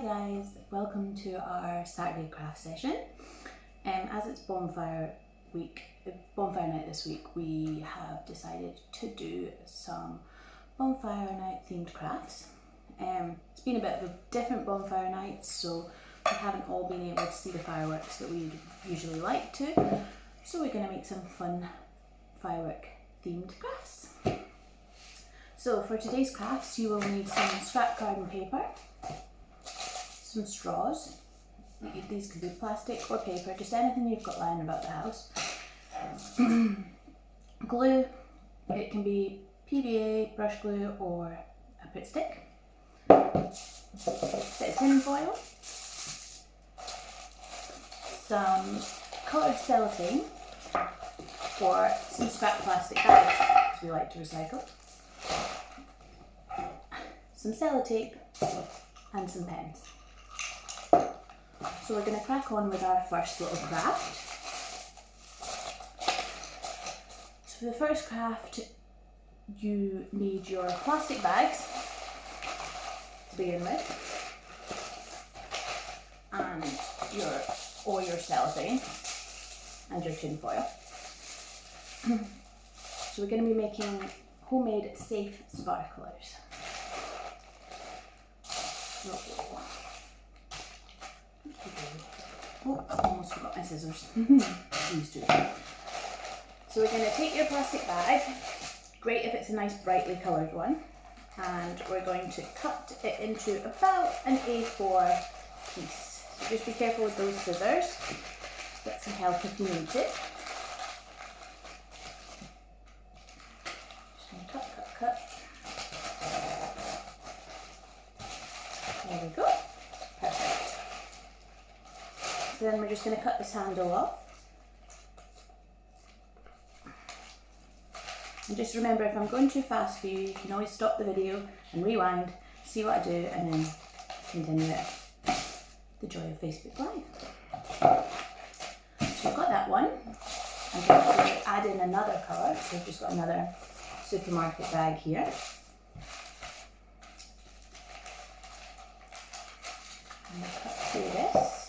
guys, welcome to our Saturday craft session. As it's bonfire night this week, we have decided to do some bonfire night themed crafts. It's been a bit of a different bonfire night, so we haven't all been able to see the fireworks that we usually like to. So we're going to make some fun firework themed crafts. So for today's crafts, you will need some scrap garden paper, some straws. These could be plastic or paper, just anything you've got lying about the house. Glue, it can be PVA, brush glue, or a Pritt Stick. Bit of tin foil, some coloured cellophane, or some scrap plastic bags, because we like to recycle. Some sellotape and some pens. So we're going to crack on with our first little craft. So for the first craft, you need your plastic bags to begin with, and your cellophane and your tin foil. So we're going to be making homemade safe sparklers. Oh, I almost forgot my scissors. These two. So we're going to take your plastic bag, great if it's a nice brightly coloured one, and we're going to cut it into about an A4 piece. So just be careful with those scissors. Get some help if you need it. Just going to cut. There we go. Perfect. So then we're just going to cut this handle off. And just remember, if I'm going too fast for you, you can always stop the video and rewind, see what I do, and then continue it. The joy of Facebook Live. So I've got that one. I'm going to add in another colour, so I've just got another supermarket bag here. I'm going to cut through this.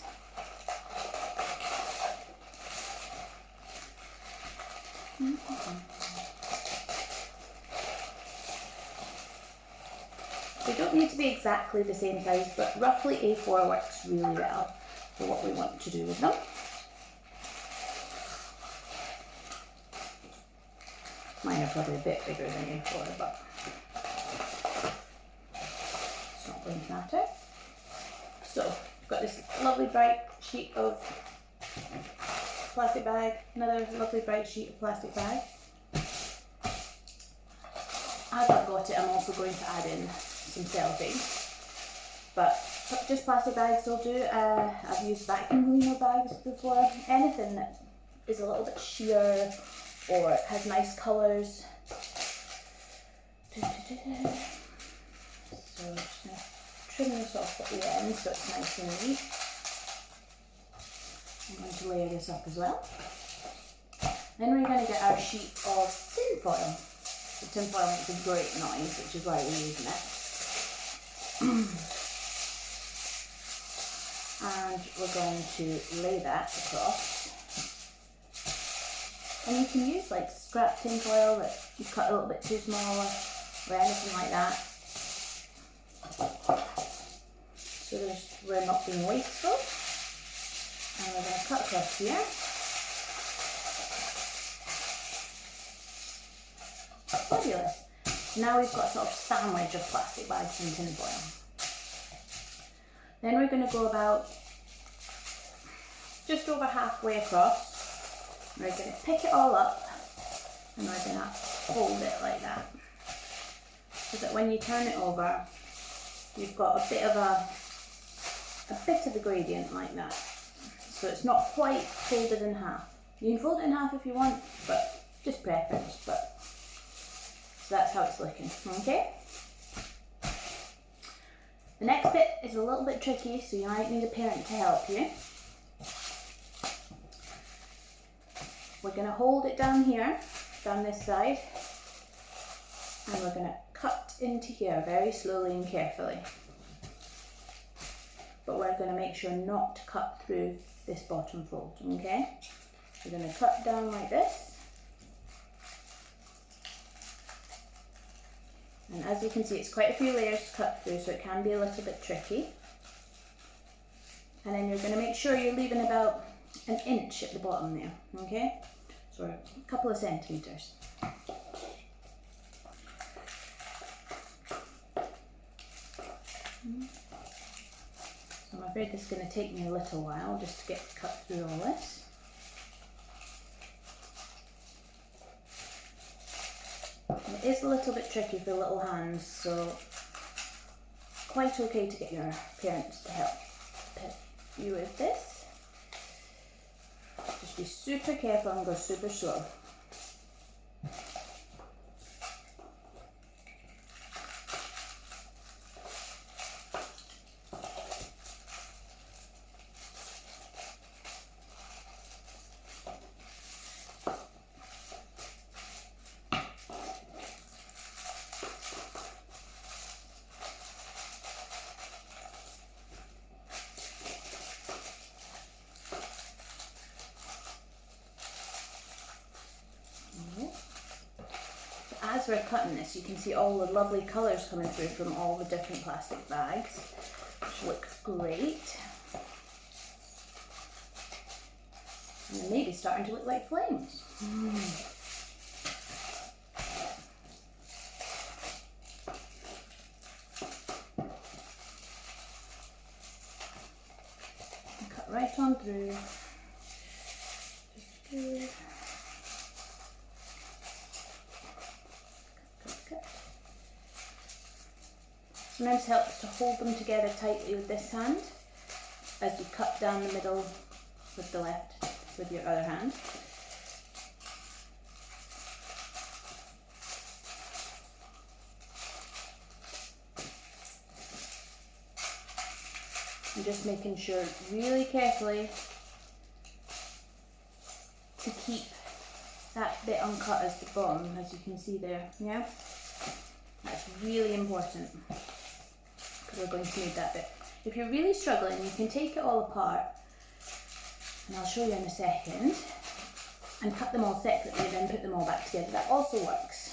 They don't need to be exactly the same size, but roughly A4 works really well for what we want to do with them. Mine are probably a bit bigger than A4, but it's not going to matter. So, I've got this lovely bright sheet of plastic bag, another lovely bright sheet of plastic bag. As I've got it, I'm also going to add in some cellophane, but just plastic bags will do. I've used vacuum cleaner bags before. Anything that is a little bit sheer or has nice colours. So I'm just going to trim this off at the end so it's nice and neat. I'm going to layer this up as well. Then we're going to get our sheet of tin foil. The tin foil makes a great noise, which is why we're using it. And we're going to lay that across. And you can use like scrap tin foil that you cut a little bit too small or anything like that. So we're not being wasteful. And we're going to cut across here. Fabulous. Now we've got a sort of sandwich of plastic bags and tin foil. Then we're going to go about just over halfway across. We're going to pick it all up and we're going to hold it like that, so that when you turn it over, you've got a bit of a gradient like that. So it's not quite folded in half. You can fold it in half if you want, but just preference. But so that's how it's looking. Okay. The next bit is a little bit tricky, so you might need a parent to help you. We're going to hold it down here, down this side, and we're going to cut into here very slowly and carefully. but we're going to make sure not to cut through this bottom fold, okay? We're going to cut down like this. And as you can see, it's quite a few layers to cut through, so it can be a little bit tricky. And then you're going to make sure you're leaving about an inch at the bottom there, okay? So a couple of centimetres. So I'm afraid this is going to take me a little while just to get cut through all this. It is a little bit tricky for little hands, so quite okay to get your parents to help you with this. Just be super careful and go super slow. As we're cutting this, you can see all the lovely colours coming through from all the different plastic bags, which look great. And they're maybe starting to look like flames. Cut right on through. Sometimes helps to hold them together tightly with this hand as you cut down the middle with the left, with your other hand. And just making sure really carefully to keep that bit uncut as the bottom, as you can see there, yeah? That's really important. We're going to need that bit. If you're really struggling, you can take it all apart, and I'll show you in a second, and cut them all separately, then put them all back together. That also works,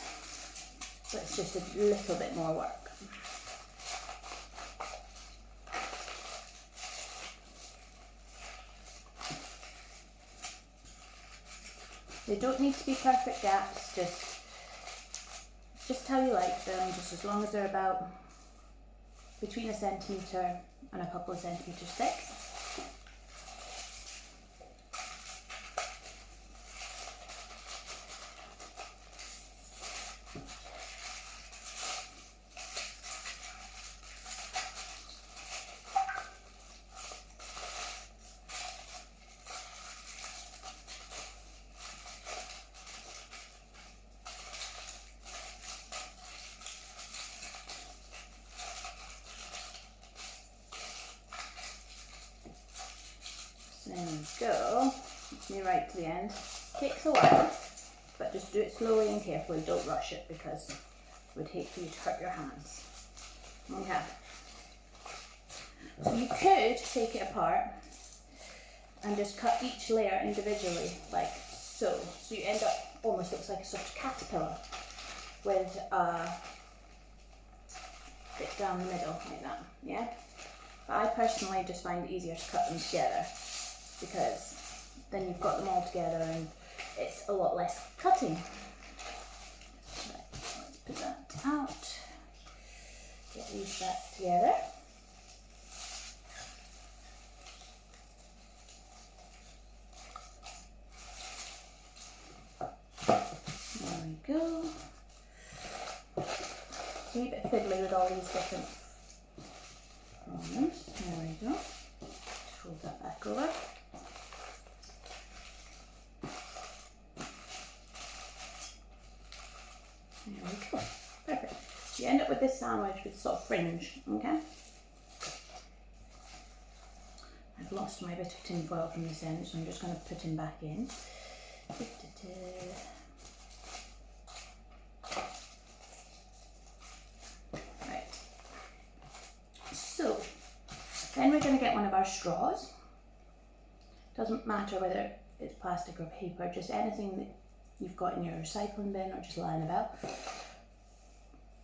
but it's just a little bit more work. They don't need to be perfect gaps, just how you like them, just as long as they're about between a centimetre and a couple of centimetres thick. There we go, me right to the end. Takes a while, but just do it slowly and carefully, don't rush it because I would hate for you to hurt your hands. Okay. So you could take it apart and just cut each layer individually, like so. So you end up almost looks like a sort of caterpillar with a bit down the middle like that, yeah? But I personally just find it easier to cut them together, because then you've got them all together and it's a lot less cutting. Right, let's put that out, get these back together. There we go. It's a wee bit fiddly with all these different elements. There we go. Fold that back over. There we go. Perfect. You end up with this sandwich with sort of fringe, okay? I've lost my bit of tin foil from this end, so I'm just going to put him back in. Right. So, then we're we're going to get one of our straws. Doesn't matter whether it's plastic or paper, just anything that you've got in your recycling bin or just lying about.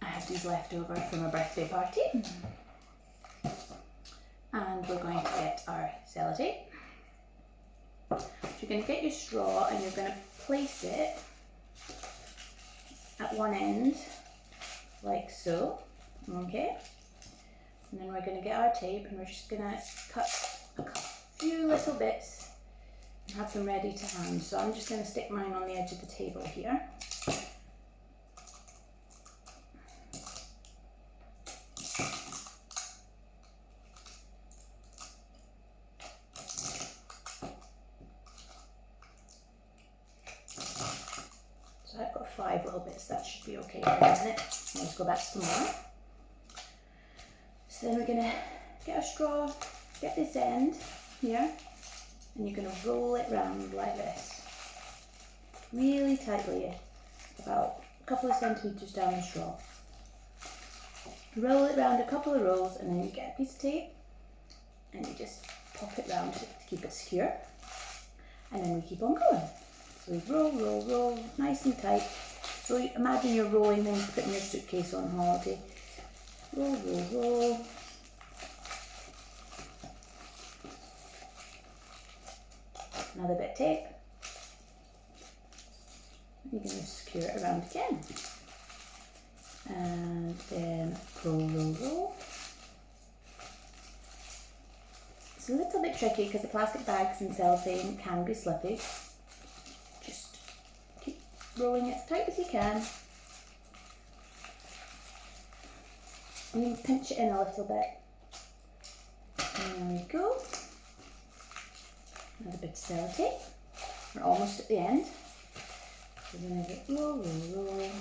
I have these left over from a birthday party. And we're going to get our sellotape. So you're going to get your straw and you're going to place it at one end, like so, okay? And then we're going to get our tape and we're just going to cut a few little bits and have them ready to hand. So I'm just going to stick mine on the edge of the table here. So I've got 5 little bits, that should be okay for a minute. Let's go back to more. So then we're going to get our straw, get this end here, and you're going to roll it round like this. Really tightly, about a couple of centimetres down the straw. Roll it round a couple of rolls and then you get a piece of tape and you just pop it round to keep it secure. And then we keep on going. So we roll, roll, roll, nice and tight. So imagine you're rolling things, putting your suitcase on holiday. Roll, roll, roll. Another bit of tape. You're going to secure it around again. And then roll, roll, roll. It's a little bit tricky because the plastic bags and cellophane can be slippy. Just keep rolling it as tight as you can. And you can pinch it in a little bit. And there we go. Another bit of sellotape. We're almost at the end. So we're going to get roll, roll, roll.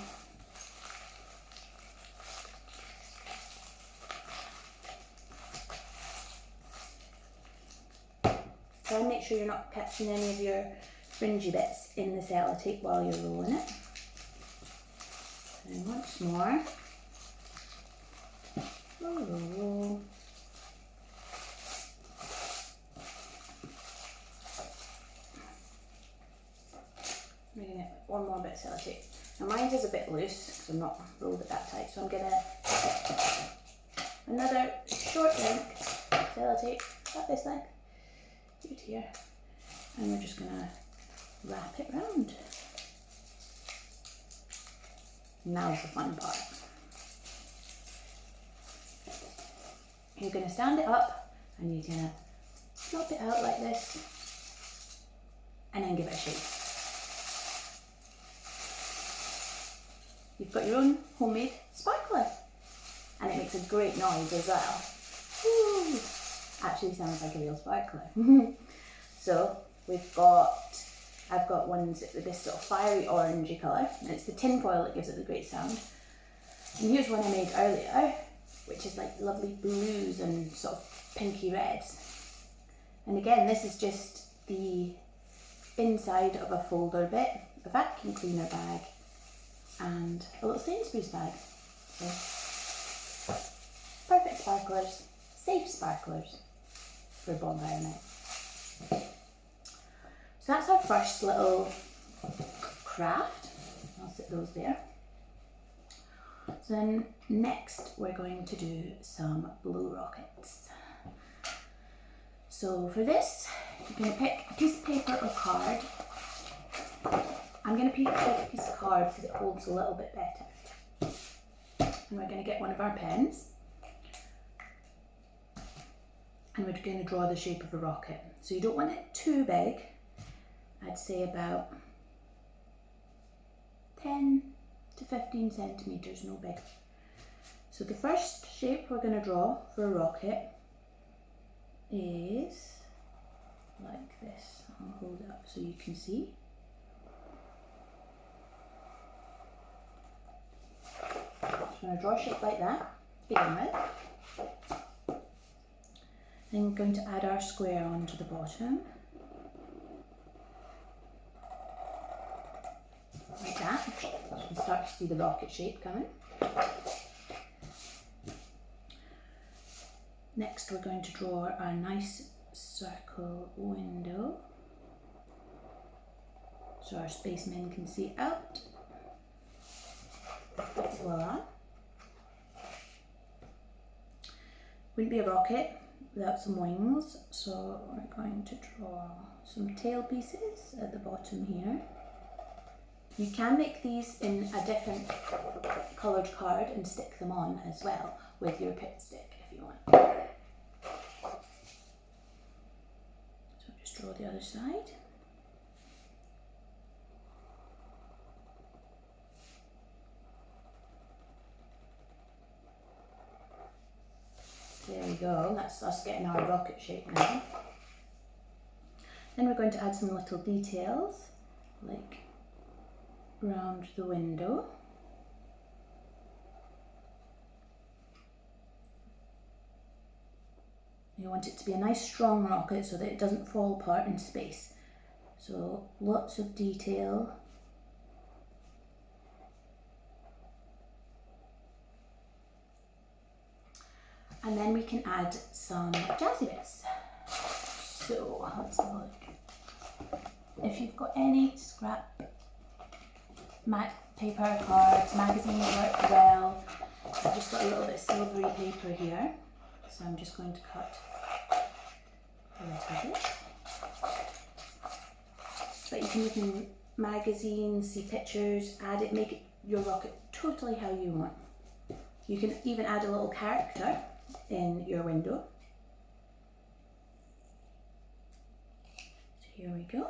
Try and make sure you're not catching any of your fringy bits in the sellotape while you're rolling it. And once more. Roll, roll, roll. I'm going to get one more bit of sellotape. Now mine is a bit loose because I'm not rolled it that tight, so I'm going to get another short length sellotape, about this length, right here, and we're just going to wrap it round. Now's the fun part. You're going to stand it up and you're going to flop it out like this and then give it a shake. You've got your own homemade sparkler and it makes a great noise as well. Woo! Actually sounds like a real sparkler. So I've got ones with this sort of fiery orangey colour and it's the tin foil that gives it the great sound. And here's one I made earlier, which is like lovely blues and sort of pinky reds. And again, this is just the inside of a folder bit, a vacuum cleaner bag, and a little Sainsbury's bag. So, perfect sparklers, safe sparklers for Bonfire night. So that's our first little craft. I'll sit those there. So then next we're going to do some blue rockets. So for this, you're going to pick a piece of paper or card. I'm going to pick a piece of card because it holds a little bit better. And we're going to get one of our pens. And we're going to draw the shape of a rocket. So you don't want it too big. I'd say about 10 to 15 centimetres, no big. So the first shape we're going to draw for a rocket is like this. I'll hold it up so you can see. So I'm going to draw a shape like that to begin with. Then we're going to add our square onto the bottom. Like that. So you can start to see the rocket shape coming. Next we're going to draw a nice circle window so our spacemen can see out. Voila. Wouldn't be a rocket without some wings, so we're going to draw some tail pieces at the bottom here. You can make these in a different coloured card and stick them on as well with your Pritt Stick if you want. So just draw the other side. There we go, that's us getting our rocket shape now. Then we're going to add some little details, like around the window. You want it to be a nice strong rocket so that it doesn't fall apart in space. So lots of detail. And then we can add some jazzy bits. So let's have a look. If you've got any scrap paper, cards, magazines work well. I've just got a little bit of silvery paper here, so I'm just going to cut a little bit. But you can look in magazines, see pictures, add it, make it your rocket totally how you want. You can even add a little character in your window. So here we go.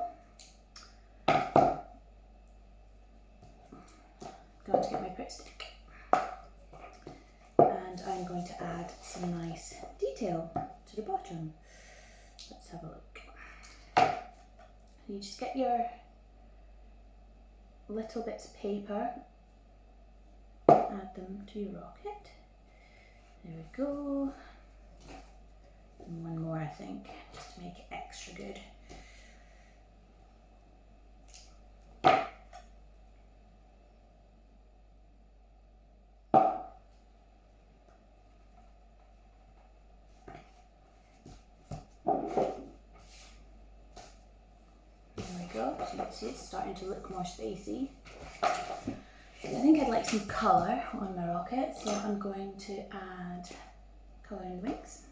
Going to get my Pritt Stick, and I'm going to add some nice detail to the bottom. Let's have a look. You just get your little bits of paper, add them to your rocket. There we go. And one more, I think, just to make it extra good. So you can see it's starting to look more spacey. I think I'd like some colour on my rocket, so I'm going to add colour in the wings.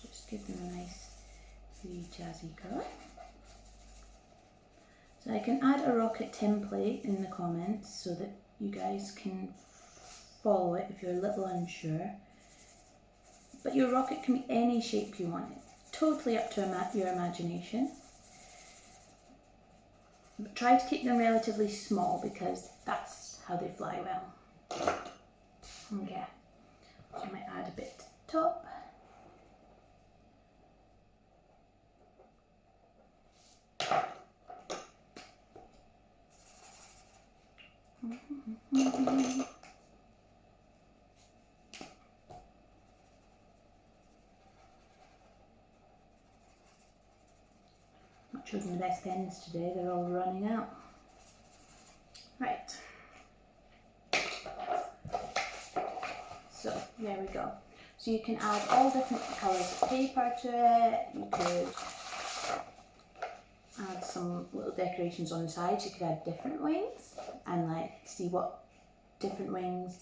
Just give them a nice wee jazzy colour. So I can add a rocket template in the comments so that you guys can follow it if you're a little unsure. But your rocket can be any shape you want. It's totally up to your imagination. But try to keep them relatively small because that's how they fly well. Okay, so I might add a bit to the top. Not choosing the best pens today, they're all running out. Right. So there we go. So you can add all different colours of paper to it. You could add some little decorations on the sides. You could add different wings and like see what different wings,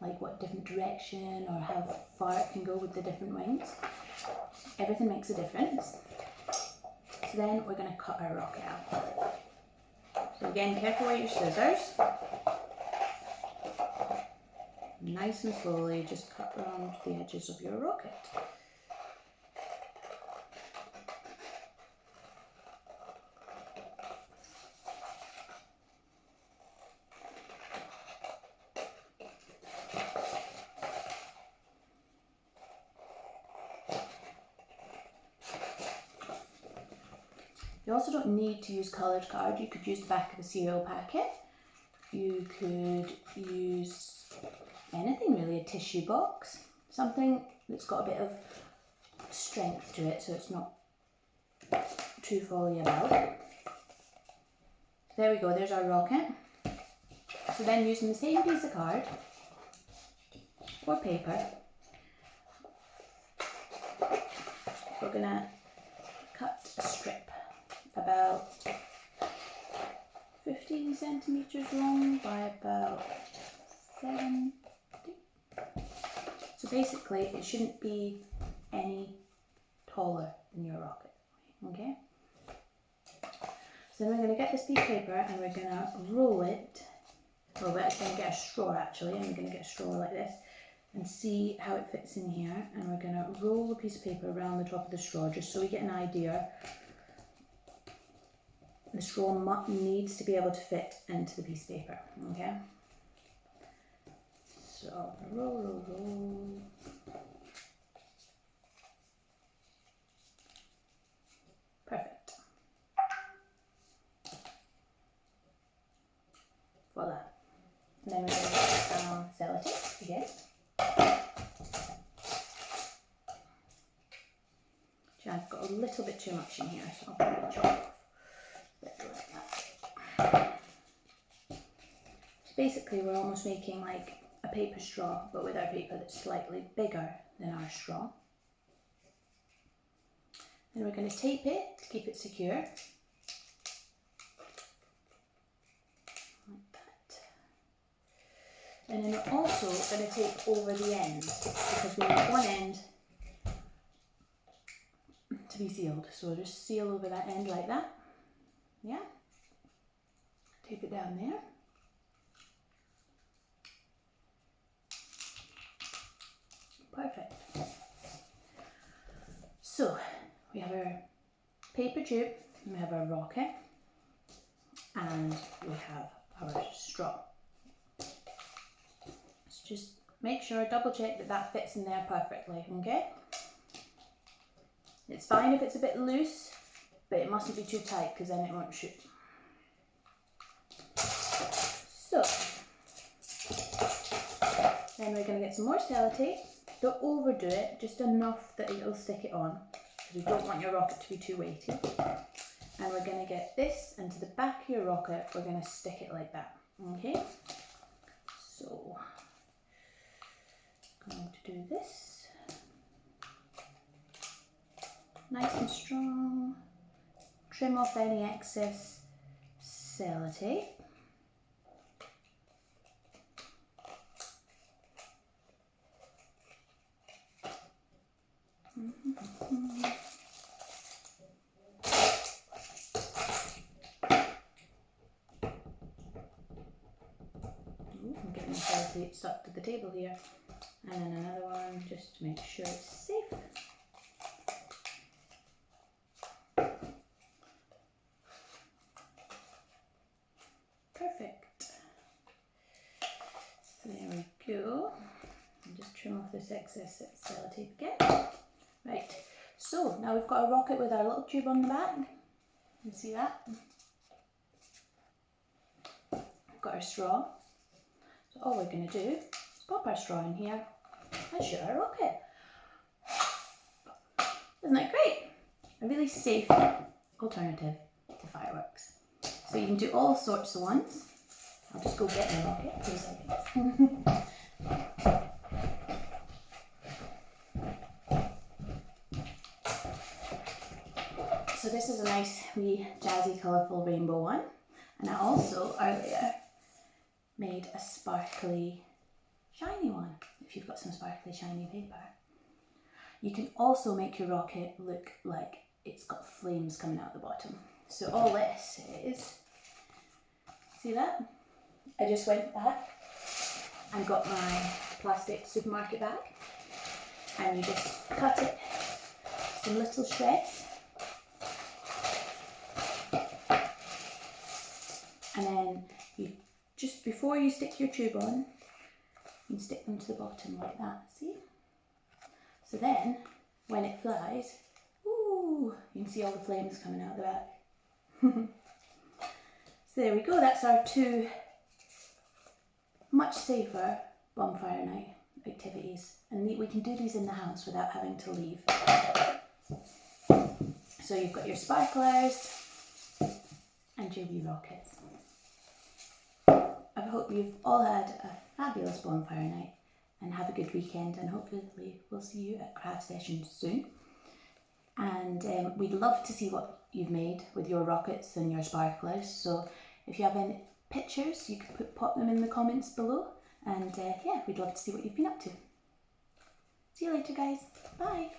like what different direction or how far it can go with the different wings. Everything makes a difference. So then we're going to cut our rocket out. So again, careful with your scissors. Nice and slowly, just cut around the edges of your rocket. You also don't need to use coloured card. You could use the back of the cereal packet. You could use anything really, a tissue box, something that's got a bit of strength to it so it's not too folly about. There we go, there's our rocket. So then using the same piece of card or paper, we're gonna cut a strip about 15 centimeters long by about 70. So basically it shouldn't be any taller than your rocket, okay? So then we're going to get this piece of paper and we're going to roll it. Well, we're going to get a straw actually, and we're going to get a straw like this and see how it fits in here. And we're going to roll the piece of paper around the top of the straw just so we get an idea. The straw needs to be able to fit into the piece of paper, okay? So roll, roll, roll. Perfect. Voila. And then we're going to get some cellotape again. I've got a little bit too much in here, so I'll probably chop off a bit like that. So basically we're almost making like a paper straw, but with our paper that's slightly bigger than our straw. Then we're going to tape it to keep it secure. Like that. And then we're also going to tape over the end because we want one end to be sealed. So we'll just seal over that end like that. Yeah. Tape it down there. Perfect. So we have our paper tube, we have our rocket, and we have our straw. So just make sure, double check that that fits in there perfectly, okay? It's fine if it's a bit loose, but it mustn't be too tight because then it won't shoot. So, then we're going to get some more sellotape. Don't overdo it, just enough that it'll stick it on, because we don't want your rocket to be too weighty. And we're going to get this into the back of your rocket, we're going to stick it like that, okay? So, I'm going to do this. Nice and strong. Trim off any excess sellotape. I'm getting the sellotape stuck to the table here. And then another one just to make sure it's safe. Perfect. There we go. And just trim off this excess sellotape again. Right, so now we've got a rocket with our little tube on the back. You see that? We've got our straw. So all we're going to do is pop our straw in here and shoot our rocket. Isn't that great? A really safe alternative to fireworks. So you can do all sorts of ones. I'll just go get my rocket for a second. So this is a nice wee jazzy colourful rainbow one. And I also earlier made a sparkly shiny one, if you've got some sparkly shiny paper. You can also make your rocket look like it's got flames coming out the bottom. So all this is, see that? I just went back and got my plastic supermarket bag and you just cut it some little shreds. And then you, just before you stick your tube on, you can stick them to the bottom like that, see? So then, when it flies, ooh, you can see all the flames coming out the back. So there we go, that's our two much safer bonfire night activities. And we can do these in the house without having to leave. So you've got your sparklers and your wee rockets. I hope you've all had a fabulous bonfire night and have a good weekend, and hopefully we'll see you at craft sessions soon. And we'd love to see what you've made with your rockets and your sparklers. So if you have any pictures, you can pop them in the comments below. And yeah, we'd love to see what you've been up to. See you later, guys. Bye.